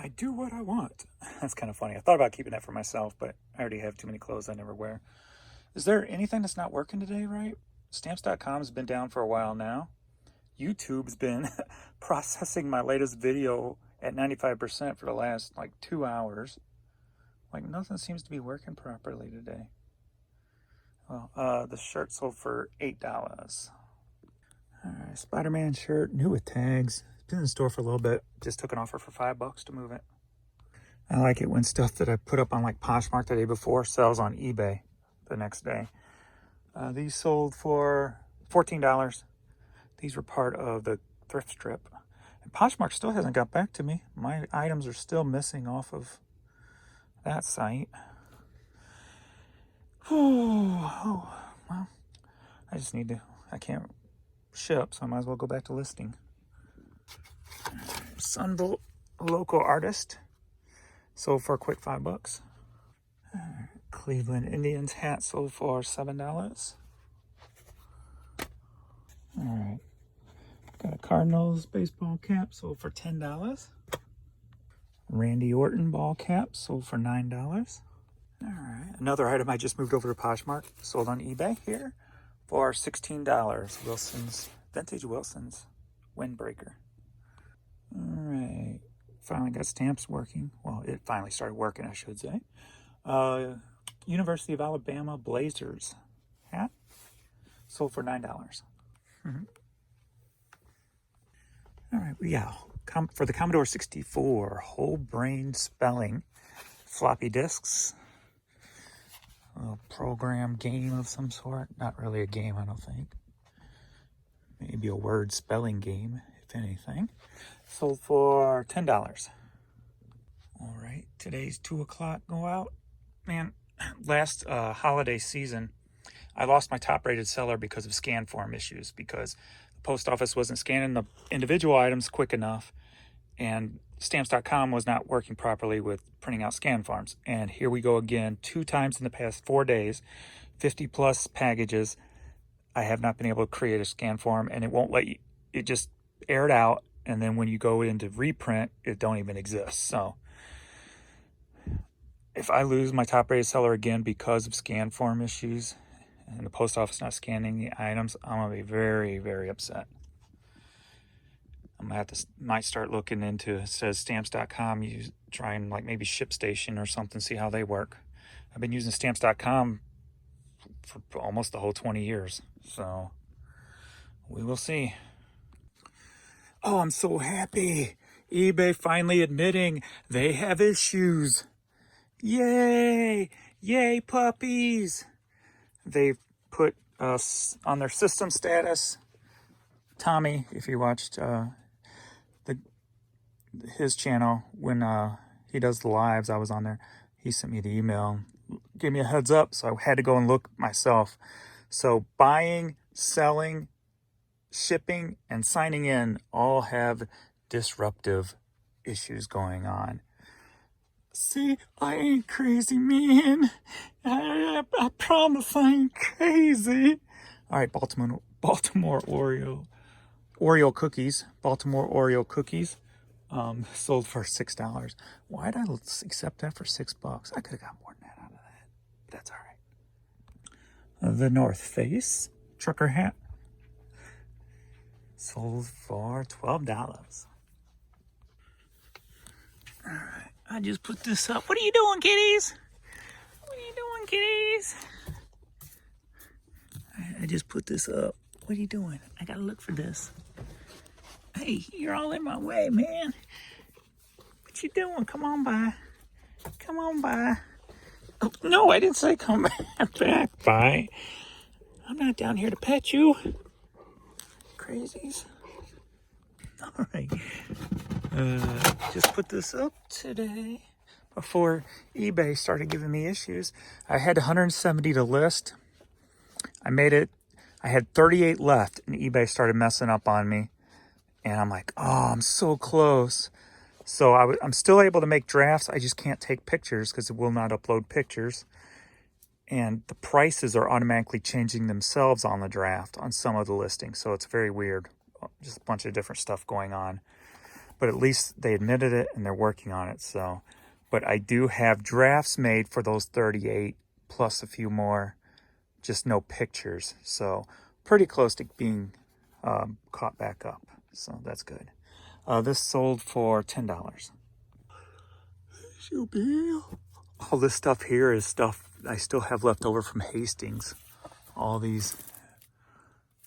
I do what I want. That's kind of funny. I thought about keeping that for myself, but I already have too many clothes I never wear. Is there anything that's not working today, right? Stamps.com has been down for a while now. YouTube's been processing my latest video at 95% for the last like 2 hours. Like nothing seems to be working properly today. Well, the shirt sold for $8. All right, Spider-Man shirt, new with tags. It's been in the store for a little bit. Just took an offer for $5 to move it. I like it when stuff that I put up on like Poshmark the day before sells on eBay the next day. These sold for $14. These were part of the thrift strip. And Poshmark still hasn't got back to me. My items are still missing off of that site. Oh, well, I just need to, I can't ship, so I might as well go back to listing. Sunbolt, a local artist, sold for a quick $5. Cleveland Indians hat sold for $7. All right. Got a Cardinals baseball cap sold for $10. Randy Orton ball cap sold for $9. All right. Another item I just moved over to Poshmark, sold on eBay here for $16. Wilson's, vintage Wilson's windbreaker. All right. Finally got stamps working. Well, it finally started working, I should say. University of Alabama Blazers hat sold for $9. Mm-hmm. All right, yeah, for the Commodore 64, whole brain spelling, floppy disks, a program game of some sort. Not really a game, I don't think. Maybe a word spelling game, if anything. Sold for $10. All right, today's 2 o'clock go out. Man, last holiday season, I lost my top-rated seller because of scan form issues, because the post office wasn't scanning the individual items quick enough, and Stamps.com was not working properly with printing out scan forms. And here we go again, 2 times in the past 4 days, 50-plus packages. I have not been able to create a scan form, and it won't let you. It just aired out, and then when you go into reprint, it don't even exist. So if I lose my top-rated seller again because of scan form issues and the post office not scanning the items, I'm going to be very, very upset. I'm going to have to, might start looking into, it says Stamps.com, you try and like maybe ShipStation or something, see how they work. I've been using Stamps.com for almost the whole 20 years, so we will see. Oh, I'm so happy. eBay finally admitting they have issues. Yay! Yay, puppies! They put us on their system status. Tommy, if you watched his channel, when he does the lives, I was on there. He sent me the email, gave me a heads up, so I had to go and look myself. So buying, selling, shipping, and signing in all have disruptive issues going on. See, I ain't crazy, man. I promise I ain't crazy. All right, Baltimore Oreo cookies. Baltimore Oreo cookies sold for $6. Why did I accept that for $6? I could have got more than that out of that. But that's all right. The North Face trucker hat sold for $12. All right. I just put this up. What are you doing, kitties? What are you doing, kitties? I just put this up. What are you doing? I gotta look for this. Hey, you're all in my way, man. What you doing? Come on by. Come on by. Oh, no, I didn't say come back by. I'm not down here to pet you. Crazies. All right. Just put this up today before eBay started giving me issues. I had 170 to list. I made it. I had 38 left, and eBay started messing up on me. And I'm like, oh, I'm so close. So I'm still able to make drafts. I just can't take pictures because it will not upload pictures. And the prices are automatically changing themselves on the draft on some of the listings. So it's very weird. Just a bunch of different stuff going on. but at least they admitted it and they're working on it. So, but I do have drafts made for those 38 plus a few more, just no pictures. So pretty close to being caught back up. So that's good. This sold for $10. All this stuff here is stuff I still have left over from Hastings. All these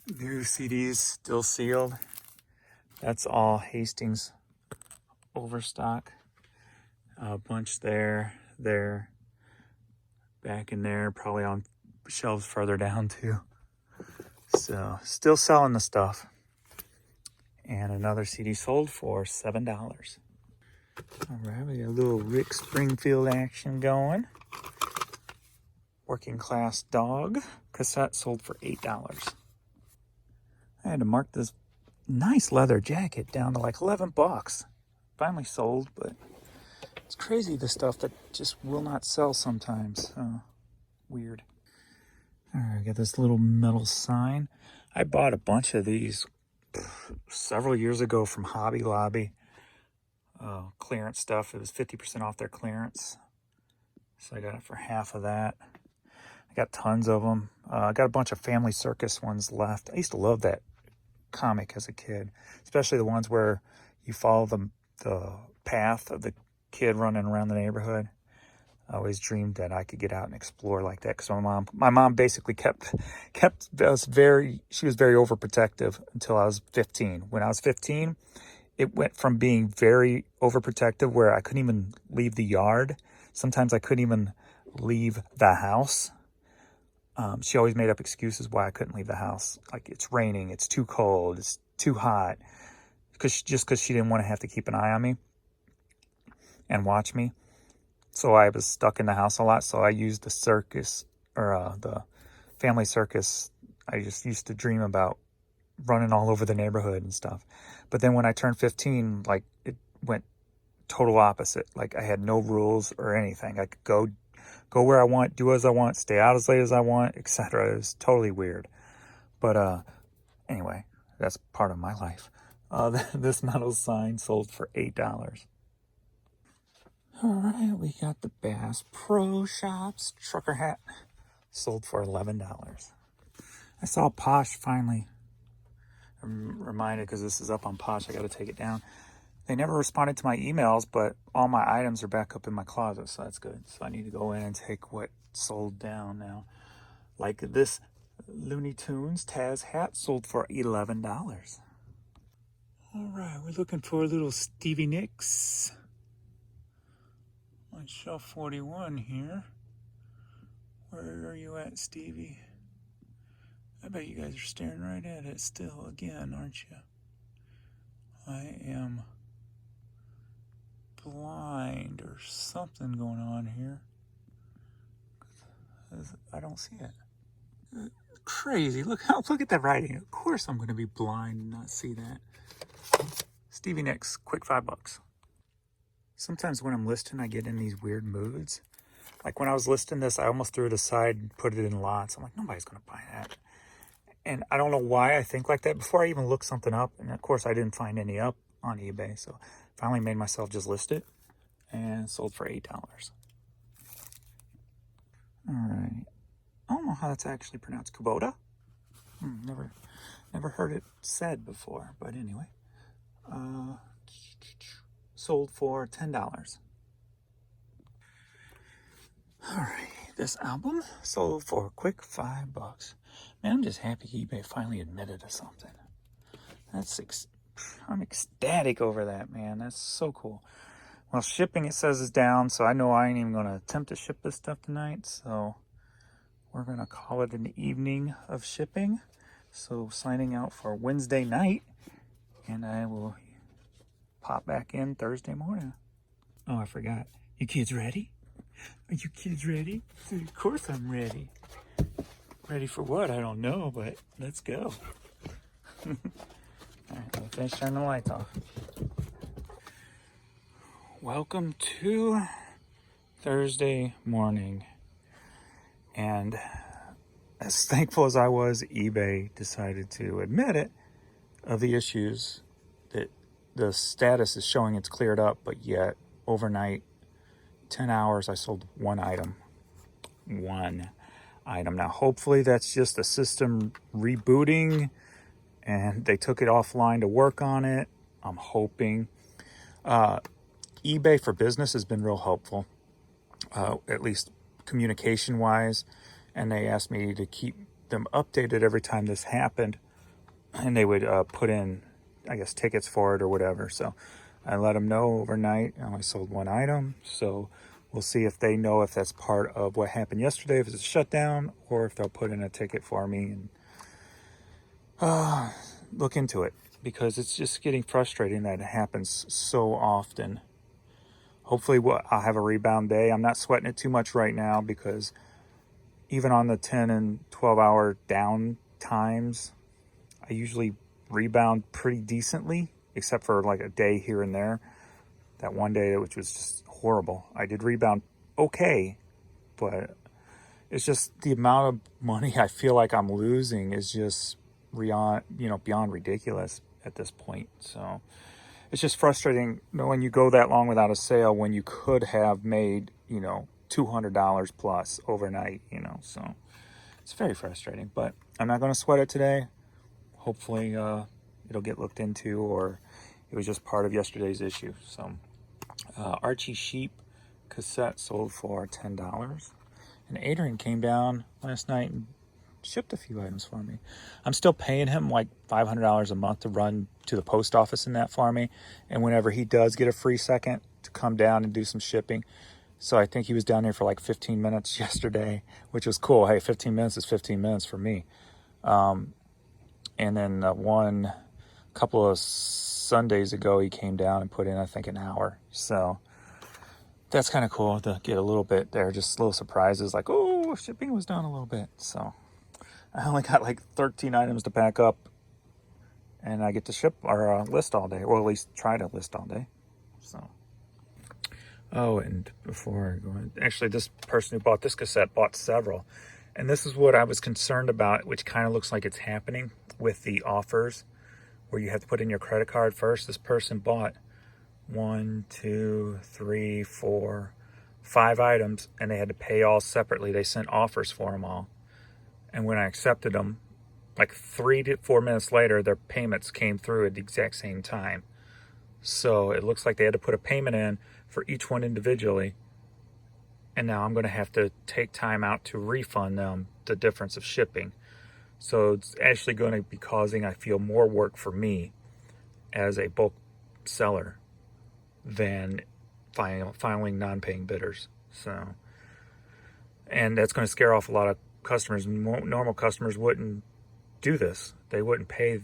new CDs still sealed. That's all Hastings overstock. A bunch there, back in there, probably on shelves further down too. So still selling the stuff. And another CD sold for $7. All right, we got a little Rick Springfield action going. Working Class Dog cassette sold for $8. I had to mark this nice leather jacket down to like 11 bucks. Finally sold, but it's crazy the stuff that just will not sell sometimes. Weird. All right, got this little metal sign. I bought a bunch of these several years ago from Hobby Lobby. Clearance stuff. It was 50% off their clearance. So I got it for half of that. I got tons of them. I got a bunch of Family Circus ones left. I used to love that comic as a kid, especially the ones where you follow the path of the kid running around the neighborhood. I always dreamed that I could get out and explore like that, because my mom basically kept us she was very overprotective until I was 15. When I was 15, it went from being very overprotective where I couldn't even leave the yard. Sometimes I couldn't even leave the house. She always made up excuses why I couldn't leave the house. Like, it's raining, it's too cold, it's too hot. Just because she didn't want to have to keep an eye on me and watch me. So I was stuck in the house a lot. So I used the circus, or the Family Circus. I just used to dream about running all over the neighborhood and stuff. But then when I turned 15, like, it went total opposite. Like, I had no rules or anything. I could go where I want, do as I want, stay out as late as I want, etc. It was totally weird. But anyway, that's part of my life. This metal sign sold for $8. All right, we got the Bass Pro Shops trucker hat, sold for $11. I saw Posh finally. I'm reminded, because this is up on Posh, I got to take it down. They never responded to my emails, but all my items are back up in my closet, so that's good. So I need to go in and take what sold down now. Like this Looney Tunes Taz hat sold for $11. All right, we're looking for a little Stevie Nicks on shelf 41 here. Where are you at, Stevie? I bet you guys are staring right at it still again, aren't you? I am blind or something going on here. I don't see it. Crazy. Look at that writing. Of course I'm going to be blind and not see that. Stevie Nicks, quick $5. Sometimes when I'm listing, I get in these weird moods. Like when I was listing this, I almost threw it aside and put it in lots. I'm like, nobody's going to buy that. And I don't know why I think like that before I even look something up. And of course, I didn't find any up on eBay. So finally made myself just list it, and sold for $8. All right. I don't know how that's actually pronounced. Kubota? Never heard it said before, but anyway. Sold for $10. All right. This album sold for a quick $5. Man, I'm just happy eBay finally admitted to something. I'm ecstatic over that, man. That's so cool. Well, shipping, it says, is down, so I know I ain't even going to attempt to ship this stuff tonight. So we're going to call it an evening of shipping. So signing out for Wednesday night, and I will pop back in Thursday morning. Oh, I forgot. You kids ready? Are you kids ready? Of course I'm ready. Ready for what? I don't know, but let's go. All right, I'll finish turning the lights off. Welcome to Thursday morning. And as thankful as I was, eBay decided to admit it, of the issues that the status is showing it's cleared up, but yet overnight, 10 hours, I sold one item. One item. Now, hopefully that's just the system rebooting and they took it offline to work on it. I'm hoping. eBay for Business has been real helpful, at least communication wise. And they asked me to keep them updated every time this happened. And they would put in, I guess, tickets for it or whatever. So I let them know overnight. I only sold one item. So we'll see if they know if that's part of what happened yesterday, if it's a shutdown, or if they'll put in a ticket for me and look into it. Because it's just getting frustrating that it happens so often. Hopefully I'll have a rebound day. I'm not sweating it too much right now because even on the 10 and 12 hour down times, I usually rebound pretty decently, except for like a day here and there. That one day, which was just horrible. I did rebound okay, but it's just the amount of money I feel like I'm losing is just beyond ridiculous at this point. So it's just frustrating knowing you go that long without a sale when you could have made, $200 plus overnight, so it's very frustrating, but I'm not going to sweat it today. Hopefully it'll get looked into, or it was just part of yesterday's issue. So Archie Sheep cassette sold for $10. And Adrian came down last night and shipped a few items for me. I'm still paying him like $500 a month to run to the post office in that for me. And whenever he does get a free second to come down and do some shipping. So I think he was down there for like 15 minutes yesterday, which was cool. Hey, 15 minutes is 15 minutes for me. And then one couple of Sundays ago, he came down and put in, I think, an hour. So that's kind of cool to get a little bit there, just little surprises like, oh, shipping was down a little bit. So I only got like 13 items to pack up, and I get to ship or list all day, or at least try to list all day. So, oh, and before I go on, actually, this person who bought this cassette bought several. And this is what I was concerned about, which kind of looks like it's happening with the offers where you have to put in your credit card first. This person bought 1, 2, 3, 4, 5 items, and they had to pay all separately. They sent offers for them all. And when I accepted them, like 3 to 4 minutes later, their payments came through at the exact same time. So it looks like they had to put a payment in for each one individually. And now I'm going to have to take time out to refund them the difference of shipping. So it's actually going to be causing, I feel, more work for me as a bulk seller than filing non-paying bidders. So, and that's going to scare off a lot of customers. Normal customers wouldn't do this. They wouldn't pay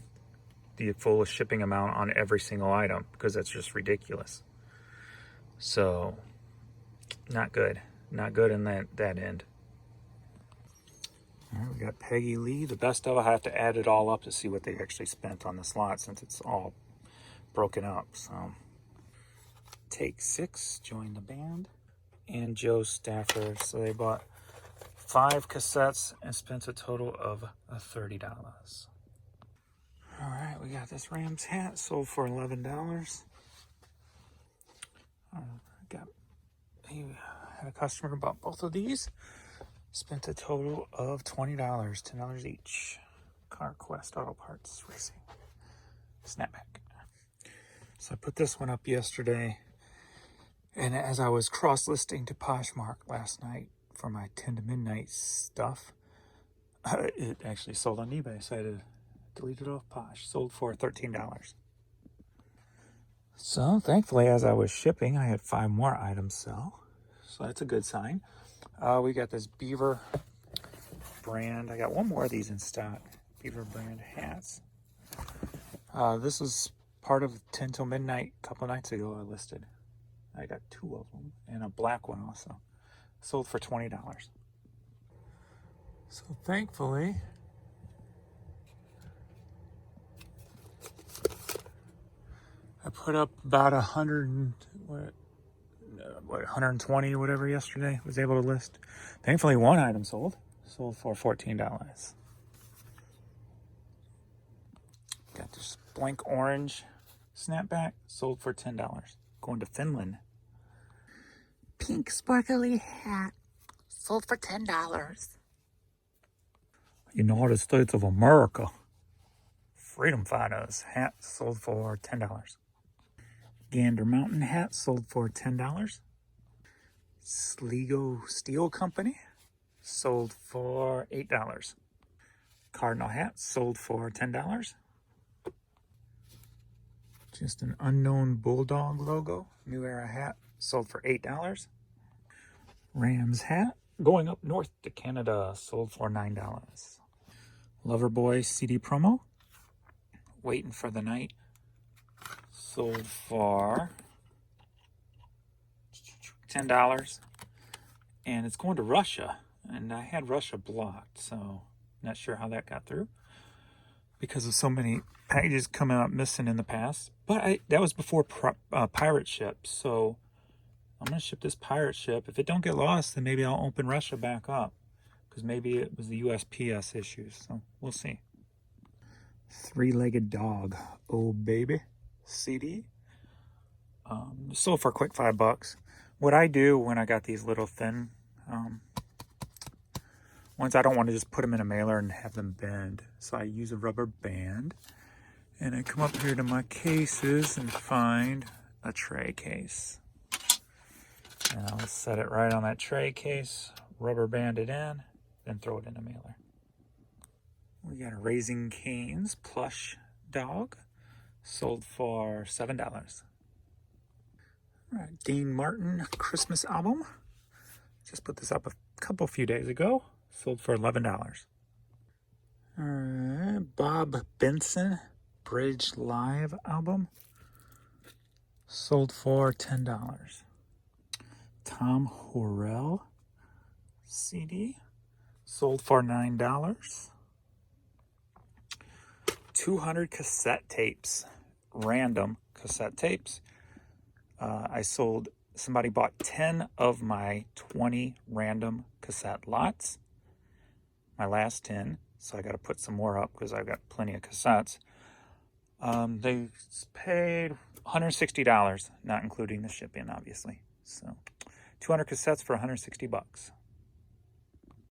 the full shipping amount on every single item because that's just ridiculous. So, not good. Not good in that end. All right, we got Peggy Lee. The best of, I have to add it all up to see what they actually spent on this lot since it's all broken up. So, Take 6 joined the band, and Joe Stafford. So they bought 5 cassettes and spent a total of $30. All right, we got this Rams hat sold for $11. He had a customer who bought both of these. Spent a total of $20, $10 each. CarQuest Auto Parts Racing. Snapback. So I put this one up yesterday. And as I was cross-listing to Poshmark last night for my 10 to midnight stuff, it actually sold on eBay. So I had to delete it off Posh. Sold for $13. So thankfully, as I was shipping, I had 5 more items sell. So that's a good sign. We got this Beaver brand. I got one more of these in stock. Beaver brand hats. This was part of 10 till midnight a couple nights ago I listed. I got 2 of them and a black one also. Sold for $20. So thankfully, I put up about 120 or whatever yesterday. Was able to list. Thankfully, one item sold for $14. Got this blank orange snapback, sold for $10. Going to Finland. Pink sparkly hat, sold for $10. United States of America. Freedom Fighters hat sold for $10. Gander Mountain hat sold for $10. Sligo Steel Company sold for $8. Cardinal hat sold for $10. Just an unknown bulldog logo. New Era hat sold for $8. Rams hat going up north to Canada sold for $9. Loverboy CD promo. Waiting for the Night sold for $10. And it's going to Russia. And I had Russia blocked, so not sure how that got through because of so many packages coming up missing in the past. But that was before pirate ship, so I'm going to ship this pirate ship. If it don't get lost, then maybe I'll open Russia back up because maybe it was the USPS issues, so we'll see. Three-Legged Dog, oh baby, CD. Sold for a quick $5. What I do when I got these little thin ones, I don't want to just put them in a mailer and have them bend. So I use a rubber band. And I come up here to my cases and find a tray case. And I'll set it right on that tray case, rubber band it in, then throw it in a mailer. We got a Raising Cane's plush dog, sold for $7. All right, Dean Martin Christmas album. Just put this up a few days ago. Sold for $11. All right, Bob Benson Bridge Live album. Sold for $10. Tom Horrell CD. Sold for $9. 200 cassette tapes. Random cassette tapes. Somebody bought 10 of my 20 random cassette lots. My last 10, so I got to put some more up because I've got plenty of cassettes. They paid $160, not including the shipping, obviously. So 200 cassettes for $160.